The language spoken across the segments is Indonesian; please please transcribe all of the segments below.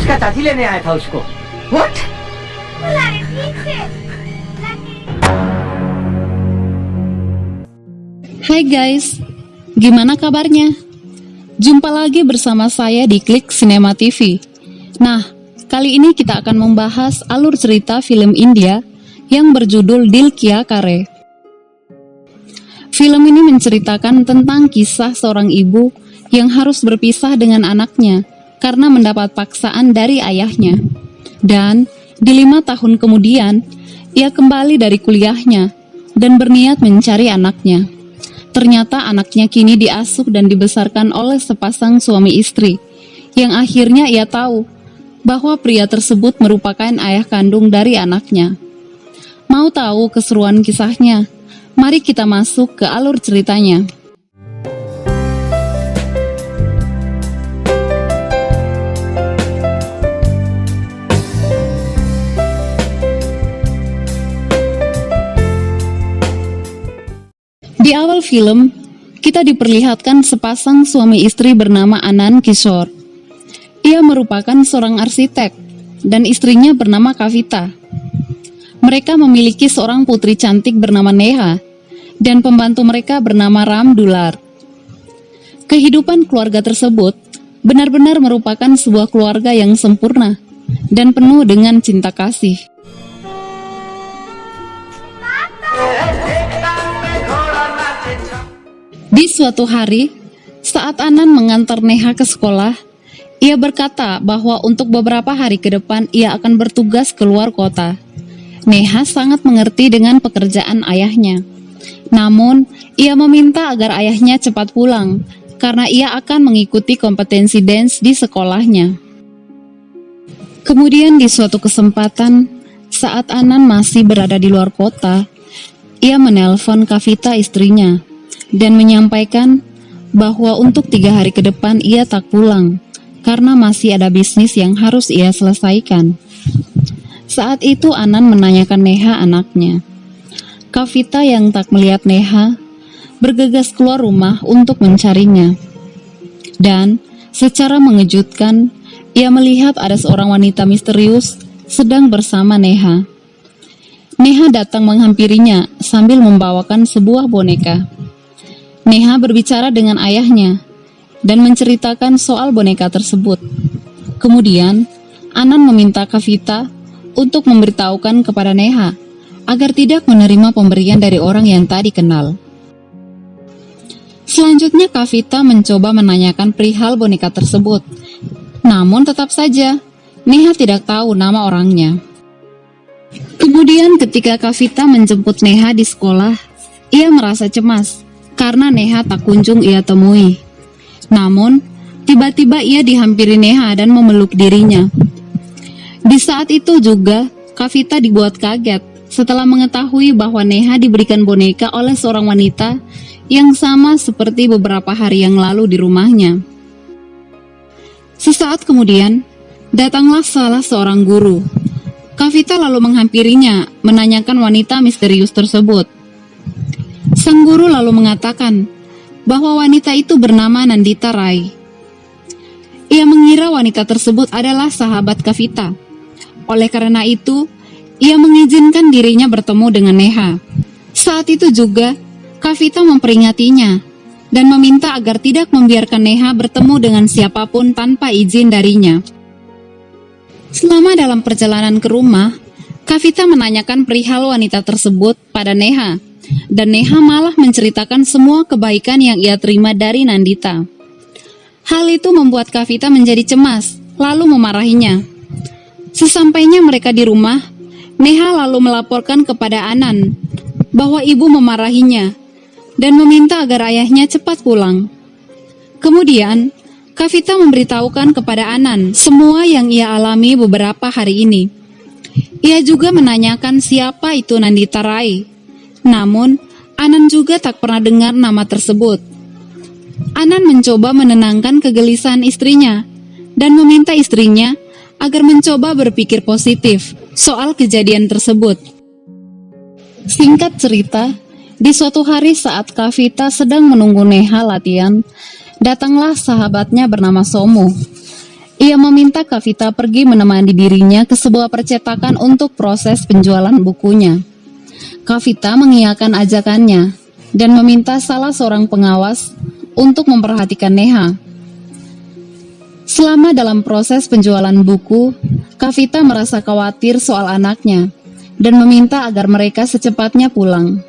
उसका चाची लेने आया था उसको। What? Hai guys, gimana kabarnya? Jumpa lagi bersama saya di Klik Cinema TV. Nah, kali ini kita akan membahas alur cerita film India yang berjudul Dil Kiya Kare. Film ini menceritakan tentang kisah seorang ibu yang harus berpisah dengan anaknya karena mendapat paksaan dari ayahnya. Dan di 5 tahun kemudian, ia kembali dari kuliahnya dan berniat mencari anaknya. Ternyata anaknya kini diasuh dan dibesarkan oleh sepasang suami istri, yang akhirnya ia tahu bahwa pria tersebut merupakan ayah kandung dari anaknya. Mau tahu keseruan kisahnya? Mari kita masuk ke alur ceritanya. Di awal film, kita diperlihatkan sepasang suami istri bernama Anand Kishore. Ia merupakan seorang arsitek dan istrinya bernama Kavita. Mereka memiliki seorang putri cantik bernama Neha dan pembantu mereka bernama Ram Dular. Kehidupan keluarga tersebut benar-benar merupakan sebuah keluarga yang sempurna dan penuh dengan cinta kasih. Di suatu hari, saat Anand mengantar Neha ke sekolah, ia berkata bahwa untuk beberapa hari ke depan ia akan bertugas keluar kota. Neha sangat mengerti dengan pekerjaan ayahnya. Namun, ia meminta agar ayahnya cepat pulang karena ia akan mengikuti kompetensi dance di sekolahnya. Kemudian di suatu kesempatan, saat Anand masih berada di luar kota, ia menelpon Kavita istrinya dan menyampaikan bahwa untuk 3 hari ke depan ia tak pulang karena masih ada bisnis yang harus ia selesaikan. Saat itu Anand menanyakan Neha anaknya. Kavita yang tak melihat Neha bergegas keluar rumah untuk mencarinya. Dan secara mengejutkan, ia melihat ada seorang wanita misterius sedang bersama Neha. Neha datang menghampirinya sambil membawakan sebuah boneka. Neha berbicara dengan ayahnya dan menceritakan soal boneka tersebut. Kemudian, Anand meminta Kavita untuk memberitahukan kepada Neha agar tidak menerima pemberian dari orang yang tak dikenal. Selanjutnya, Kavita mencoba menanyakan perihal boneka tersebut. Namun tetap saja, Neha tidak tahu nama orangnya. Kemudian ketika Kavita menjemput Neha di sekolah, ia merasa cemas karena Neha tak kunjung ia temui. Namun, tiba-tiba ia dihampiri Neha dan memeluk dirinya. Di saat itu juga, Kavita dibuat kaget setelah mengetahui bahwa Neha diberikan boneka oleh seorang wanita yang sama seperti beberapa hari yang lalu di rumahnya. Sesaat kemudian, datanglah salah seorang guru. Kavita lalu menghampirinya, menanyakan wanita misterius tersebut. Sang guru lalu mengatakan bahwa wanita itu bernama Nandita Rai. Ia mengira wanita tersebut adalah sahabat Kavita. Oleh karena itu, ia mengizinkan dirinya bertemu dengan Neha. Saat itu juga, Kavita memperingatinya dan meminta agar tidak membiarkan Neha bertemu dengan siapapun tanpa izin darinya. Selama dalam perjalanan ke rumah, Kavita menanyakan perihal wanita tersebut pada Neha. Dan Neha malah menceritakan semua kebaikan yang ia terima dari Nandita. Hal itu membuat Kavita menjadi cemas, lalu memarahinya. Sesampainya mereka di rumah, Neha lalu melaporkan kepada Anand bahwa ibu memarahinya dan meminta agar ayahnya cepat pulang. Kemudian, Kavita memberitahukan kepada Anand semua yang ia alami beberapa hari ini. Ia juga menanyakan siapa itu Nandita Rai. Namun, Anand juga tak pernah dengar nama tersebut. Anand mencoba menenangkan kegelisahan istrinya dan meminta istrinya agar mencoba berpikir positif soal kejadian tersebut. Singkat cerita, di suatu hari saat Kavita sedang menunggu Neha latihan, datanglah sahabatnya bernama Somu. Ia meminta Kavita pergi menemani dirinya ke sebuah percetakan untuk proses penjualan bukunya. Kavita mengiyakan ajakannya dan meminta salah seorang pengawas untuk memperhatikan Neha. Selama dalam proses penjualan buku, Kavita merasa khawatir soal anaknya dan meminta agar mereka secepatnya pulang.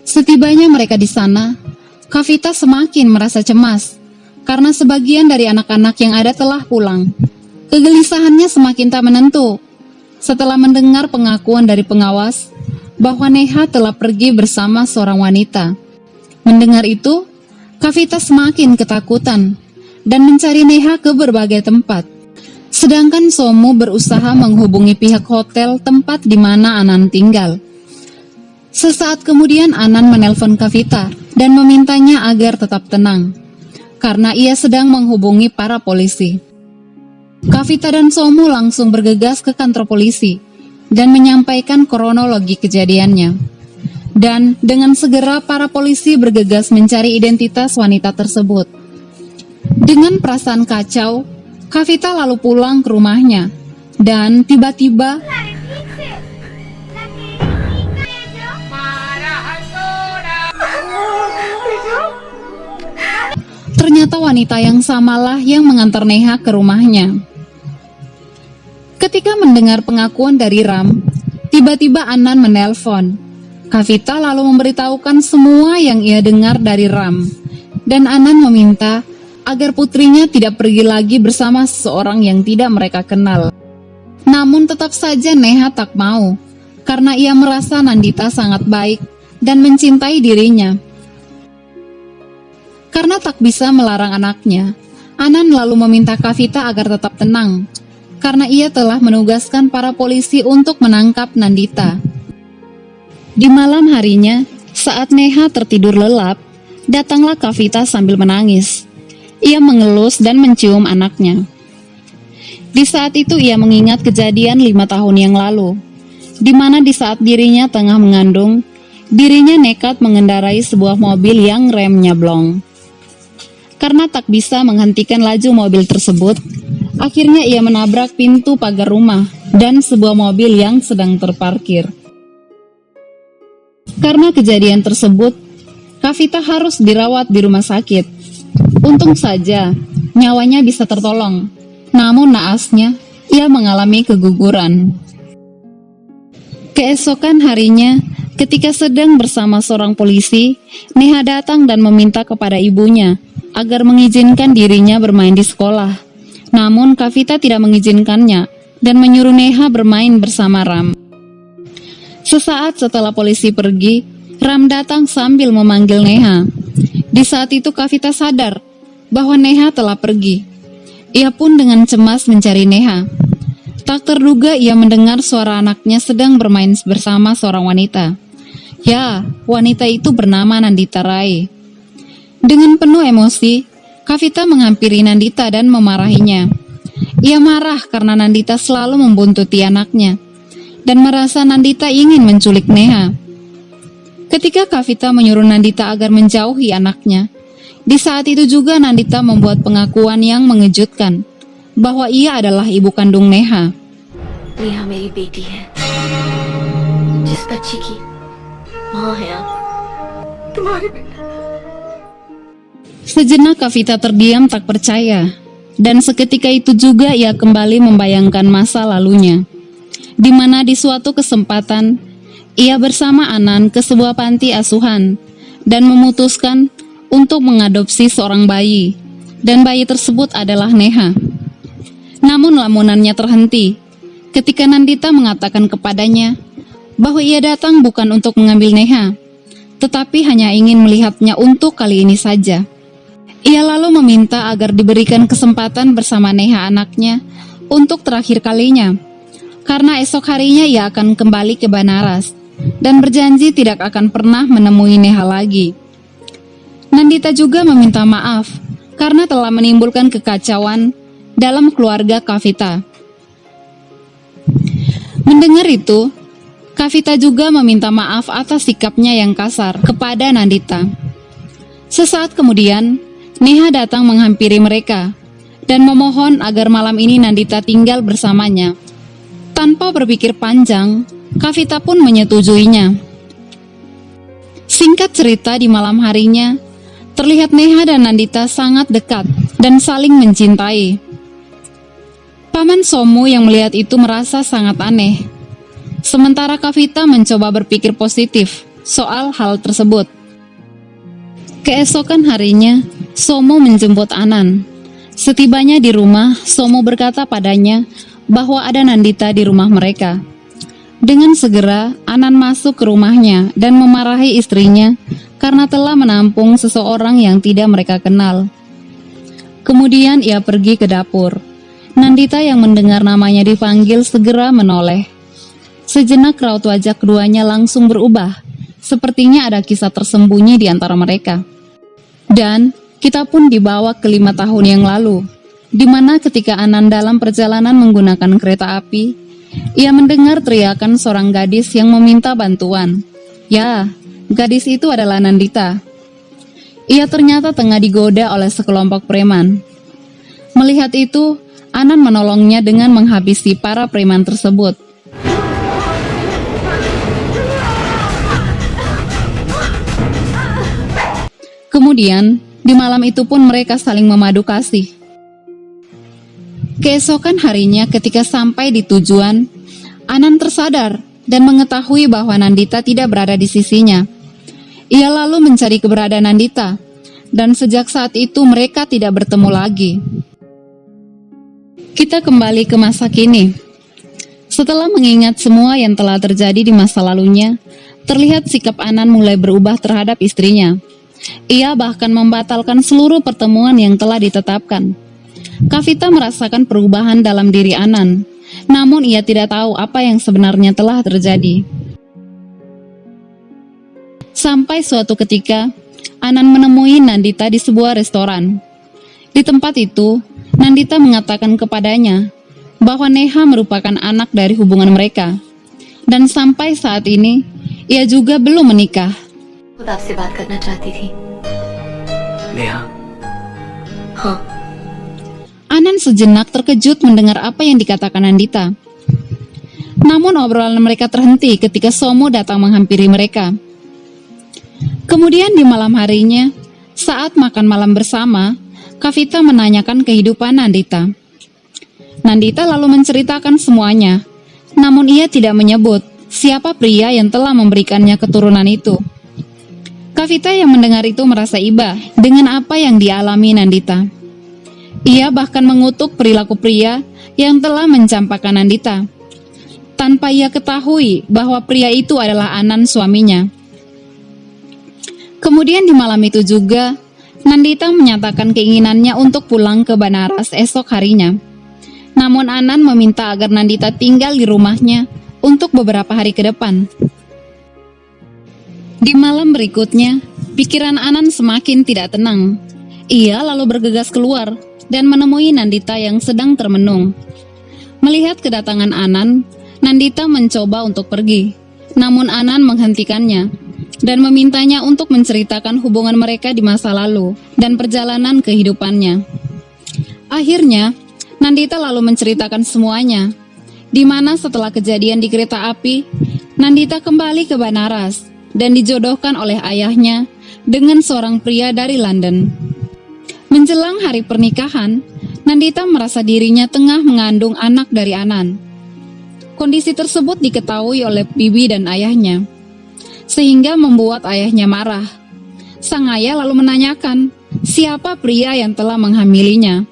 Setibanya mereka di sana, Kavita semakin merasa cemas karena sebagian dari anak-anak yang ada telah pulang. Kegelisahannya semakin tak menentu setelah mendengar pengakuan dari pengawas bahwa Neha telah pergi bersama seorang wanita. Mendengar itu, Kavita semakin ketakutan dan mencari Neha ke berbagai tempat. Sedangkan Somu berusaha menghubungi pihak hotel tempat di mana Anan tinggal. Sesaat kemudian Anan menelpon Kavita dan memintanya agar tetap tenang, karena ia sedang menghubungi para polisi. Kavita dan Somu langsung bergegas ke kantor polisi dan menyampaikan kronologi kejadiannya. Dan dengan segera para polisi bergegas mencari identitas wanita tersebut. Dengan perasaan kacau, Kavita lalu pulang ke rumahnya. Dan tiba-tiba ternyata wanita yang samalah yang mengantar Neha ke rumahnya. Ketika mendengar pengakuan dari Ram, tiba-tiba Anan menelpon. Kavita lalu memberitahukan semua yang ia dengar dari Ram, dan Anan meminta agar putrinya tidak pergi lagi bersama seseorang yang tidak mereka kenal. Namun tetap saja Neha tak mau, karena ia merasa Nandita sangat baik dan mencintai dirinya. Karena tak bisa melarang anaknya, Anan lalu meminta Kavita agar tetap tenang, karena ia telah menugaskan para polisi untuk menangkap Nandita. Di malam harinya, saat Neha tertidur lelap, datanglah Kavita sambil menangis. Ia mengelus dan mencium anaknya. Di saat itu ia mengingat kejadian 5 tahun yang lalu, di mana di saat dirinya tengah mengandung, dirinya nekat mengendarai sebuah mobil yang remnya blong. Karena tak bisa menghentikan laju mobil tersebut, akhirnya ia menabrak pintu pagar rumah dan sebuah mobil yang sedang terparkir. Karena kejadian tersebut, Kavita harus dirawat di rumah sakit. Untung saja, nyawanya bisa tertolong. Namun naasnya, ia mengalami keguguran. Keesokan harinya, ketika sedang bersama seorang polisi, Neha datang dan meminta kepada ibunya agar mengizinkan dirinya bermain di sekolah. Namun Kavita tidak mengizinkannya dan menyuruh Neha bermain bersama Ram. Sesaat setelah polisi pergi, Ram datang sambil memanggil Neha. Di saat itu Kavita sadar bahwa Neha telah pergi. Ia pun dengan cemas mencari Neha. Tak terduga ia mendengar suara anaknya sedang bermain bersama seorang wanita. Ya, wanita itu bernama Nandita Rai. Dengan penuh emosi, Kavita menghampiri Nandita dan memarahinya. Ia marah karena Nandita selalu membuntuti anaknya dan merasa Nandita ingin menculik Neha. Ketika Kavita menyuruh Nandita agar menjauhi anaknya, di saat itu juga Nandita membuat pengakuan yang mengejutkan bahwa ia adalah ibu kandung Neha. Neha मेरी बेटी है, जिस बच्ची की माँ है आप, तुम्हारी बेटी। Sejenak Kavita terdiam tak percaya, dan seketika itu juga ia kembali membayangkan masa lalunya, di mana di suatu kesempatan ia bersama Anan ke sebuah panti asuhan dan memutuskan untuk mengadopsi seorang bayi, dan bayi tersebut adalah Neha. Namun lamunannya terhenti ketika Nandita mengatakan kepadanya bahwa ia datang bukan untuk mengambil Neha, tetapi hanya ingin melihatnya untuk kali ini saja. Ia lalu meminta agar diberikan kesempatan bersama Neha anaknya untuk terakhir kalinya, karena esok harinya ia akan kembali ke Banaras dan berjanji tidak akan pernah menemui Neha lagi. Nandita juga meminta maaf karena telah menimbulkan kekacauan dalam keluarga Kavita. Mendengar itu, Kavita juga meminta maaf atas sikapnya yang kasar kepada Nandita. Sesaat kemudian, Neha datang menghampiri mereka dan memohon agar malam ini Nandita tinggal bersamanya. Tanpa berpikir panjang, Kavita pun menyetujuinya. Singkat cerita, di malam harinya, terlihat Neha dan Nandita sangat dekat dan saling mencintai. Paman Somo yang melihat itu merasa sangat aneh. Sementara Kavita mencoba berpikir positif soal hal tersebut. Keesokan harinya, Somo menjemput Anan. Setibanya di rumah, Somo berkata padanya bahwa ada Nandita di rumah mereka. Dengan segera, Anan masuk ke rumahnya dan memarahi istrinya karena telah menampung seseorang yang tidak mereka kenal. Kemudian ia pergi ke dapur. Nandita yang mendengar namanya dipanggil segera menoleh. Sejenak raut wajah keduanya langsung berubah. Sepertinya ada kisah tersembunyi di antara mereka. Dan kita pun dibawa ke 5 tahun yang lalu, di mana ketika Anan dalam perjalanan menggunakan kereta api, ia mendengar teriakan seorang gadis yang meminta bantuan. Ya, gadis itu adalah Nandita. Ia ternyata tengah digoda oleh sekelompok preman. Melihat itu, Anan menolongnya dengan menghabisi para preman tersebut. Kemudian, di malam itu pun mereka saling memadu kasih. Keesokan harinya ketika sampai di tujuan, Anan tersadar dan mengetahui bahwa Nandita tidak berada di sisinya. Ia lalu mencari keberadaan Nandita, dan sejak saat itu mereka tidak bertemu lagi. Kita kembali ke masa kini. Setelah mengingat semua yang telah terjadi di masa lalunya, terlihat sikap Anan mulai berubah terhadap istrinya. Ia bahkan membatalkan seluruh pertemuan yang telah ditetapkan. Kavita merasakan perubahan dalam diri Anan, namun ia tidak tahu apa yang sebenarnya telah terjadi. Sampai suatu ketika, Anan menemui Nandita di sebuah restoran. Di tempat itu, Nandita mengatakan kepadanya bahwa Neha merupakan anak dari hubungan mereka. Dan sampai saat ini, ia juga belum menikah. खुद आपसे बात करना चाहती थी। नेहा, हाँ, Anan sejenak terkejut mendengar apa yang dikatakan Nandita. Namun obrolan mereka terhenti ketika Somo datang menghampiri mereka. Kemudian di malam harinya, saat makan malam bersama, Kavita menanyakan kehidupan Nandita. Nandita lalu menceritakan semuanya, namun ia tidak menyebut siapa pria yang telah memberikannya keturunan itu. Kavita yang mendengar itu merasa iba dengan apa yang dialami Nandita. Ia bahkan mengutuk perilaku pria yang telah mencampakkan Nandita, tanpa ia ketahui bahwa pria itu adalah Anan suaminya. Kemudian di malam itu juga, Nandita menyatakan keinginannya untuk pulang ke Banaras esok harinya. Namun Anan meminta agar Nandita tinggal di rumahnya untuk beberapa hari ke depan. Di malam berikutnya, pikiran Anan semakin tidak tenang. Ia lalu bergegas keluar dan menemui Nandita yang sedang termenung. Melihat kedatangan Anan, Nandita mencoba untuk pergi. Namun Anan menghentikannya dan memintanya untuk menceritakan hubungan mereka di masa lalu dan perjalanan kehidupannya. Akhirnya, Nandita lalu menceritakan semuanya, di mana setelah kejadian di kereta api, Nandita kembali ke Banaras dan dijodohkan oleh ayahnya dengan seorang pria dari London. Menjelang hari pernikahan, Nandita merasa dirinya tengah mengandung anak dari Anan. Kondisi tersebut diketahui oleh bibi dan ayahnya, sehingga membuat ayahnya marah. Sang ayah lalu menanyakan siapa pria yang telah menghamilinya.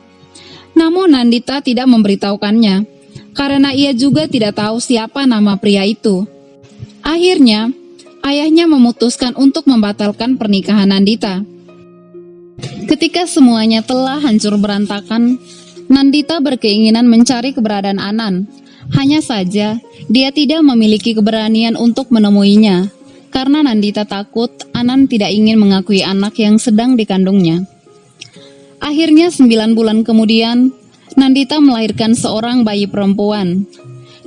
Namun Nandita tidak memberitahukannya, karena ia juga tidak tahu siapa nama pria itu. Akhirnya, ayahnya memutuskan untuk membatalkan pernikahan Nandita. Ketika semuanya telah hancur berantakan, Nandita berkeinginan mencari keberadaan Anan. Hanya saja, dia tidak memiliki keberanian untuk menemuinya, karena Nandita takut Anan tidak ingin mengakui anak yang sedang dikandungnya. Akhirnya 9 bulan kemudian, Nandita melahirkan seorang bayi perempuan.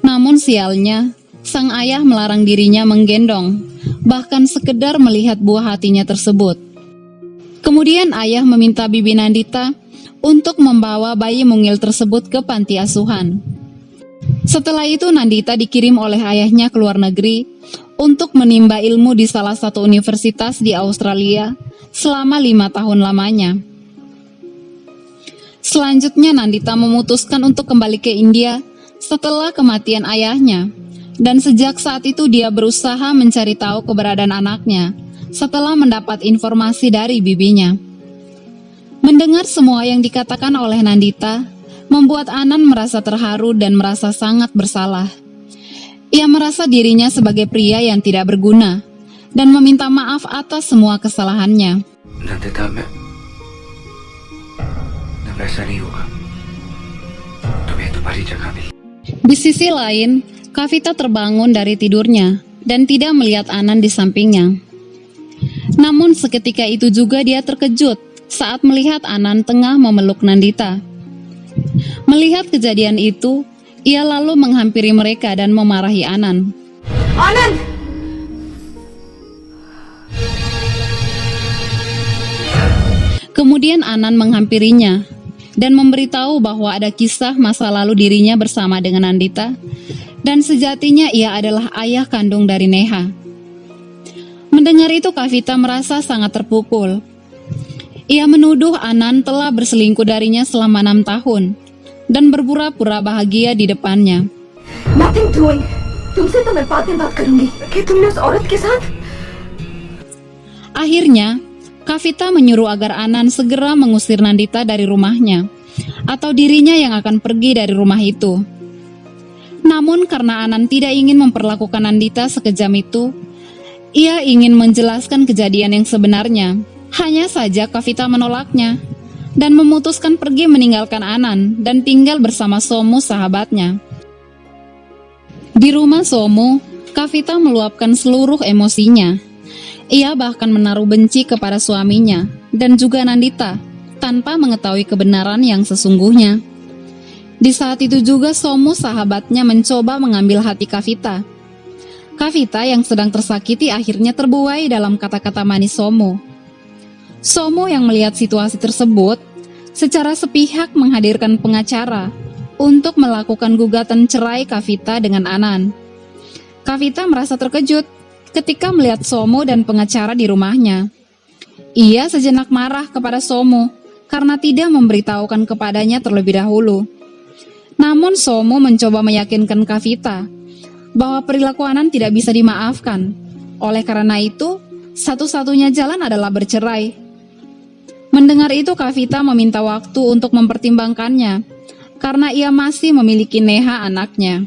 Namun sialnya, sang ayah melarang dirinya menggendong, bahkan sekedar melihat buah hatinya tersebut. Kemudian ayah meminta bibi Nandita untuk membawa bayi mungil tersebut ke panti asuhan. Setelah itu Nandita dikirim oleh ayahnya ke luar negeri untuk menimba ilmu di salah satu universitas di Australia selama 5 tahun lamanya. Selanjutnya Nandita memutuskan untuk kembali ke India setelah kematian ayahnya, dan sejak saat itu dia berusaha mencari tahu keberadaan anaknya setelah mendapat informasi dari bibinya. Mendengar semua yang dikatakan oleh Nandita membuat Anan merasa terharu dan merasa sangat bersalah. Ia merasa dirinya sebagai pria yang tidak berguna dan meminta maaf atas semua kesalahannya. Nandita, मैं वैसा नहीं होगा. तुम्हें तुम्हारी जगह मिली. Di sisi lain, Kavita terbangun dari tidurnya dan tidak melihat Anan di sampingnya. Namun seketika itu juga dia terkejut saat melihat Anan tengah memeluk Nandita. Melihat kejadian itu, ia lalu menghampiri mereka dan memarahi Anan. Anand! Kemudian Anan menghampirinya dan memberitahu bahwa ada kisah masa lalu dirinya bersama dengan Nandita, dan sejatinya ia adalah ayah kandung dari Neha. Mendengar itu Kavita merasa sangat terpukul. Ia menuduh Anan telah berselingkuh darinya selama 6 tahun dan berpura-pura bahagia di depannya. Nothing doing. तुमसे तो मैं बाद में बात करूंगी कि तुमने उस औरत के साथ. Akhirnya, Kavita menyuruh agar Anan segera mengusir Nandita dari rumahnya, atau dirinya yang akan pergi dari rumah itu. Namun karena Anan tidak ingin memperlakukan Nandita sekejam itu, ia ingin menjelaskan kejadian yang sebenarnya. Hanya saja Kavita menolaknya dan memutuskan pergi meninggalkan Anan dan tinggal bersama Somu sahabatnya. Di rumah Somu, Kavita meluapkan seluruh emosinya. Ia bahkan menaruh benci kepada suaminya dan juga Nandita tanpa mengetahui kebenaran yang sesungguhnya. Di saat itu juga Somu sahabatnya mencoba mengambil hati Kavita. Kavita yang sedang tersakiti akhirnya terbuai dalam kata-kata manis Somu. Somu yang melihat situasi tersebut secara sepihak menghadirkan pengacara untuk melakukan gugatan cerai Kavita dengan Anan. Kavita merasa terkejut ketika melihat Somu dan pengacara di rumahnya. Ia sejenak marah kepada Somu karena tidak memberitahukan kepadanya terlebih dahulu. Namun Somu mencoba meyakinkan Kavita bahwa perilaku Anan tidak bisa dimaafkan. Oleh karena itu, satu-satunya jalan adalah bercerai. Mendengar itu Kavita meminta waktu untuk mempertimbangkannya karena ia masih memiliki Neha anaknya.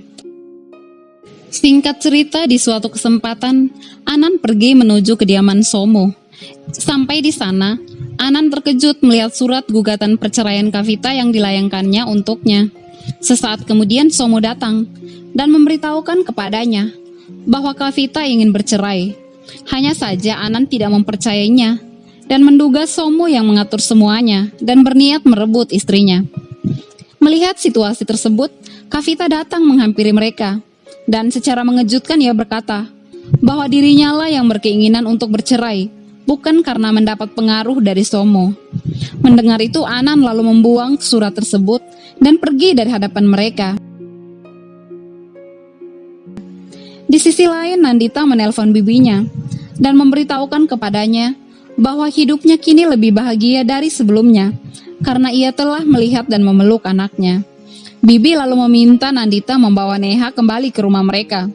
Singkat cerita, di suatu kesempatan Anan pergi menuju kediaman Somu. Sampai di sana, Anan terkejut melihat surat gugatan perceraian Kavita yang dilayangkannya untuknya. Sesaat kemudian Somu datang dan memberitahukan kepadanya bahwa Kavita ingin bercerai. Hanya saja Anan tidak mempercayainya dan menduga Somu yang mengatur semuanya dan berniat merebut istrinya. Melihat situasi tersebut, Kavita datang menghampiri mereka dan secara mengejutkan ia berkata bahwa dirinya lah yang berkeinginan untuk bercerai, bukan karena mendapat pengaruh dari Somu. Mendengar itu Anan lalu membuang surat tersebut dan pergi dari hadapan mereka. Di sisi lain, Nandita menelpon bibinya dan memberitahukan kepadanya bahwa hidupnya kini lebih bahagia dari sebelumnya karena ia telah melihat dan memeluk anaknya. Bibi lalu meminta Nandita membawa Neha kembali ke rumah mereka.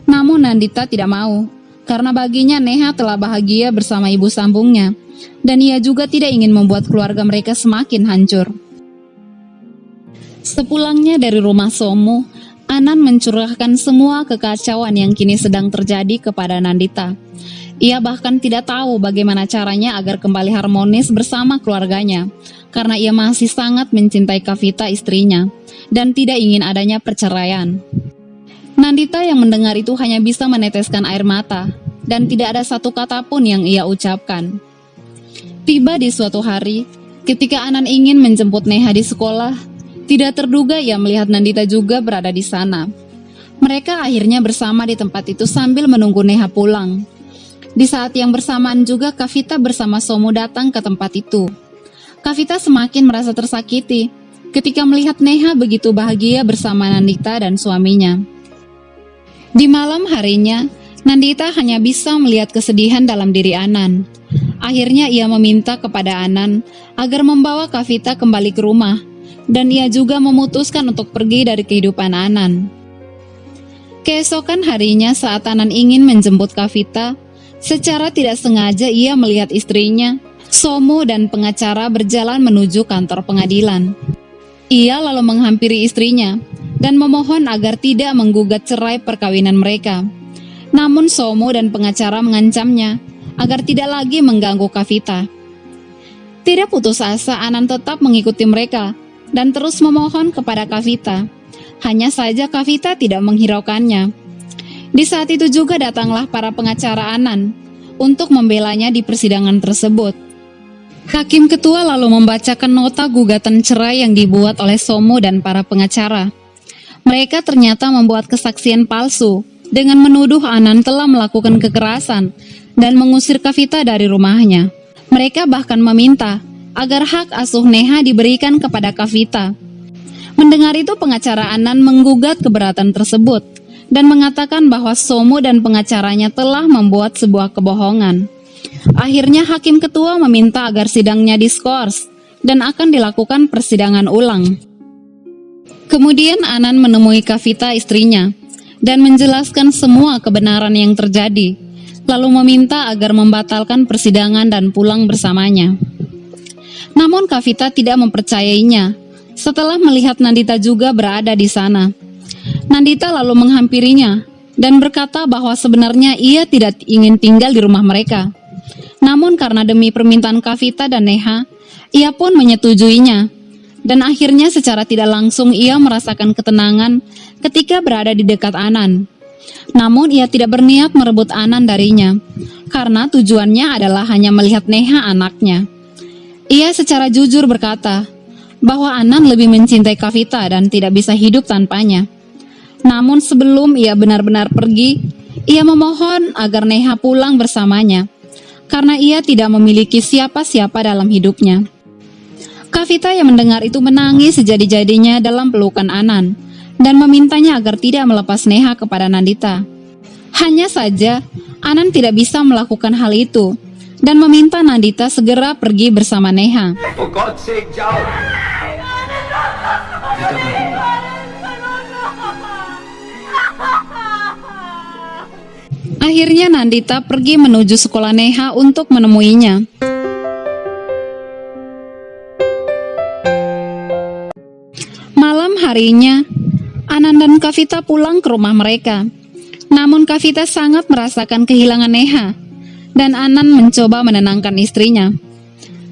Namun Nandita tidak mau karena baginya Neha telah bahagia bersama ibu sambungnya dan ia juga tidak ingin membuat keluarga mereka semakin hancur. Sepulangnya dari rumah Somu, Anan mencurahkan semua kekacauan yang kini sedang terjadi kepada Nandita. Ia bahkan tidak tahu bagaimana caranya agar kembali harmonis bersama keluarganya, karena ia masih sangat mencintai Kavita istrinya, dan tidak ingin adanya perceraian. Nandita yang mendengar itu hanya bisa meneteskan air mata, dan tidak ada satu kata pun yang ia ucapkan. Tiba di suatu hari, ketika Anan ingin menjemput Neha di sekolah, tidak terduga ia melihat Nandita juga berada di sana. Mereka akhirnya bersama di tempat itu sambil menunggu Neha pulang. Di saat yang bersamaan juga Kavita bersama Somu datang ke tempat itu. Kavita semakin merasa tersakiti ketika melihat Neha begitu bahagia bersama Nandita dan suaminya. Di malam harinya, Nandita hanya bisa melihat kesedihan dalam diri Anan. Akhirnya ia meminta kepada Anan agar membawa Kavita kembali ke rumah, dan ia juga memutuskan untuk pergi dari kehidupan Anan. Keesokan harinya saat Anan ingin menjemput Kavita, secara tidak sengaja ia melihat istrinya, Somo dan pengacara berjalan menuju kantor pengadilan. Ia lalu menghampiri istrinya dan memohon agar tidak menggugat cerai perkawinan mereka. Namun Somo dan pengacara mengancamnya agar tidak lagi mengganggu Kavita. Tidak putus asa, Anan tetap mengikuti mereka dan terus memohon kepada Kavita. Hanya saja Kavita tidak menghiraukannya. Di saat itu juga datanglah para pengacara Anan untuk membelanya di persidangan tersebut. Hakim ketua lalu membacakan nota gugatan cerai yang dibuat oleh Somo dan para pengacara. Mereka ternyata membuat kesaksian palsu dengan menuduh Anan telah melakukan kekerasan dan mengusir Kavita dari rumahnya. Mereka bahkan meminta agar hak asuh Neha diberikan kepada Kavita. Mendengar itu, pengacara Anan menggugat keberatan tersebut dan mengatakan bahwa Somo dan pengacaranya telah membuat sebuah kebohongan. Akhirnya hakim ketua meminta agar sidangnya diskors dan akan dilakukan persidangan ulang. Kemudian Anan menemui Kavita istrinya dan menjelaskan semua kebenaran yang terjadi, lalu meminta agar membatalkan persidangan dan pulang bersamanya. Namun Kavita tidak mempercayainya setelah melihat Nandita juga berada di sana. Nandita lalu menghampirinya dan berkata bahwa sebenarnya ia tidak ingin tinggal di rumah mereka. Namun karena demi permintaan Kavita dan Neha, ia pun menyetujuinya. Dan akhirnya secara tidak langsung ia merasakan ketenangan ketika berada di dekat Anan. Namun ia tidak berniat merebut Anan darinya, karena tujuannya adalah hanya melihat Neha anaknya. Ia secara jujur berkata bahwa Anan lebih mencintai Kavita dan tidak bisa hidup tanpanya. Namun sebelum ia benar-benar pergi, ia memohon agar Neha pulang bersamanya, karena ia tidak memiliki siapa-siapa dalam hidupnya. Kavita yang mendengar itu menangis sejadi-jadinya dalam pelukan Anan dan memintanya agar tidak melepas Neha kepada Nandita. Hanya saja, Anan tidak bisa melakukan hal itu dan meminta Nandita segera pergi bersama Neha. For God's sake, जाओ। Akhirnya Nandita pergi menuju sekolah Neha untuk menemuinya. Malam harinya, Anan dan Kavita pulang ke rumah mereka. Namun Kavita sangat merasakan kehilangan Neha, dan Anan mencoba menenangkan istrinya.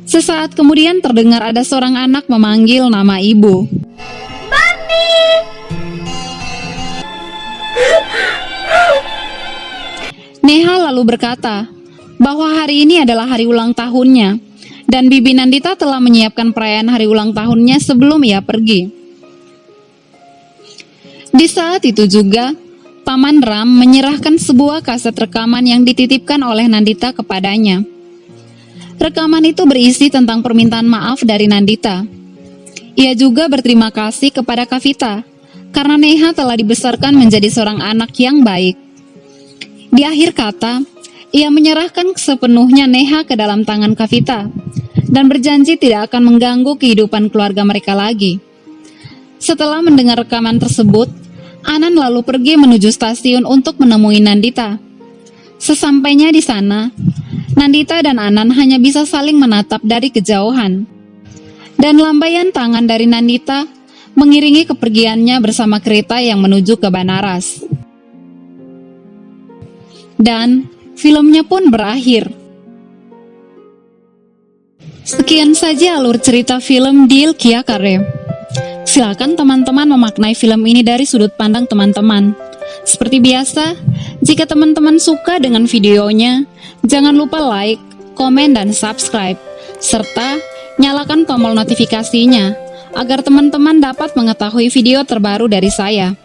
Sesaat kemudian terdengar ada seorang anak memanggil nama ibu. Neha lalu berkata bahwa hari ini adalah hari ulang tahunnya dan Bibi Nandita telah menyiapkan perayaan hari ulang tahunnya sebelum ia pergi. Di saat itu juga, Paman Ram menyerahkan sebuah kaset rekaman yang dititipkan oleh Nandita kepadanya. Rekaman itu berisi tentang permintaan maaf dari Nandita. Ia juga berterima kasih kepada Kavita karena Neha telah dibesarkan menjadi seorang anak yang baik. Di akhir kata, ia menyerahkan sepenuhnya Neha ke dalam tangan Kavita dan berjanji tidak akan mengganggu kehidupan keluarga mereka lagi. Setelah mendengar rekaman tersebut, Anan lalu pergi menuju stasiun untuk menemui Nandita. Sesampainya di sana, Nandita dan Anan hanya bisa saling menatap dari kejauhan. Dan lambaian tangan dari Nandita mengiringi kepergiannya bersama kereta yang menuju ke Banaras. Dan filmnya pun berakhir. Sekian saja alur cerita film Dil Kiya Kare. Silakan teman-teman memaknai film ini dari sudut pandang teman-teman. Seperti biasa, jika teman-teman suka dengan videonya, jangan lupa like, komen, dan subscribe, serta nyalakan tombol notifikasinya agar teman-teman dapat mengetahui video terbaru dari saya.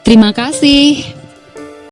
Terima kasih.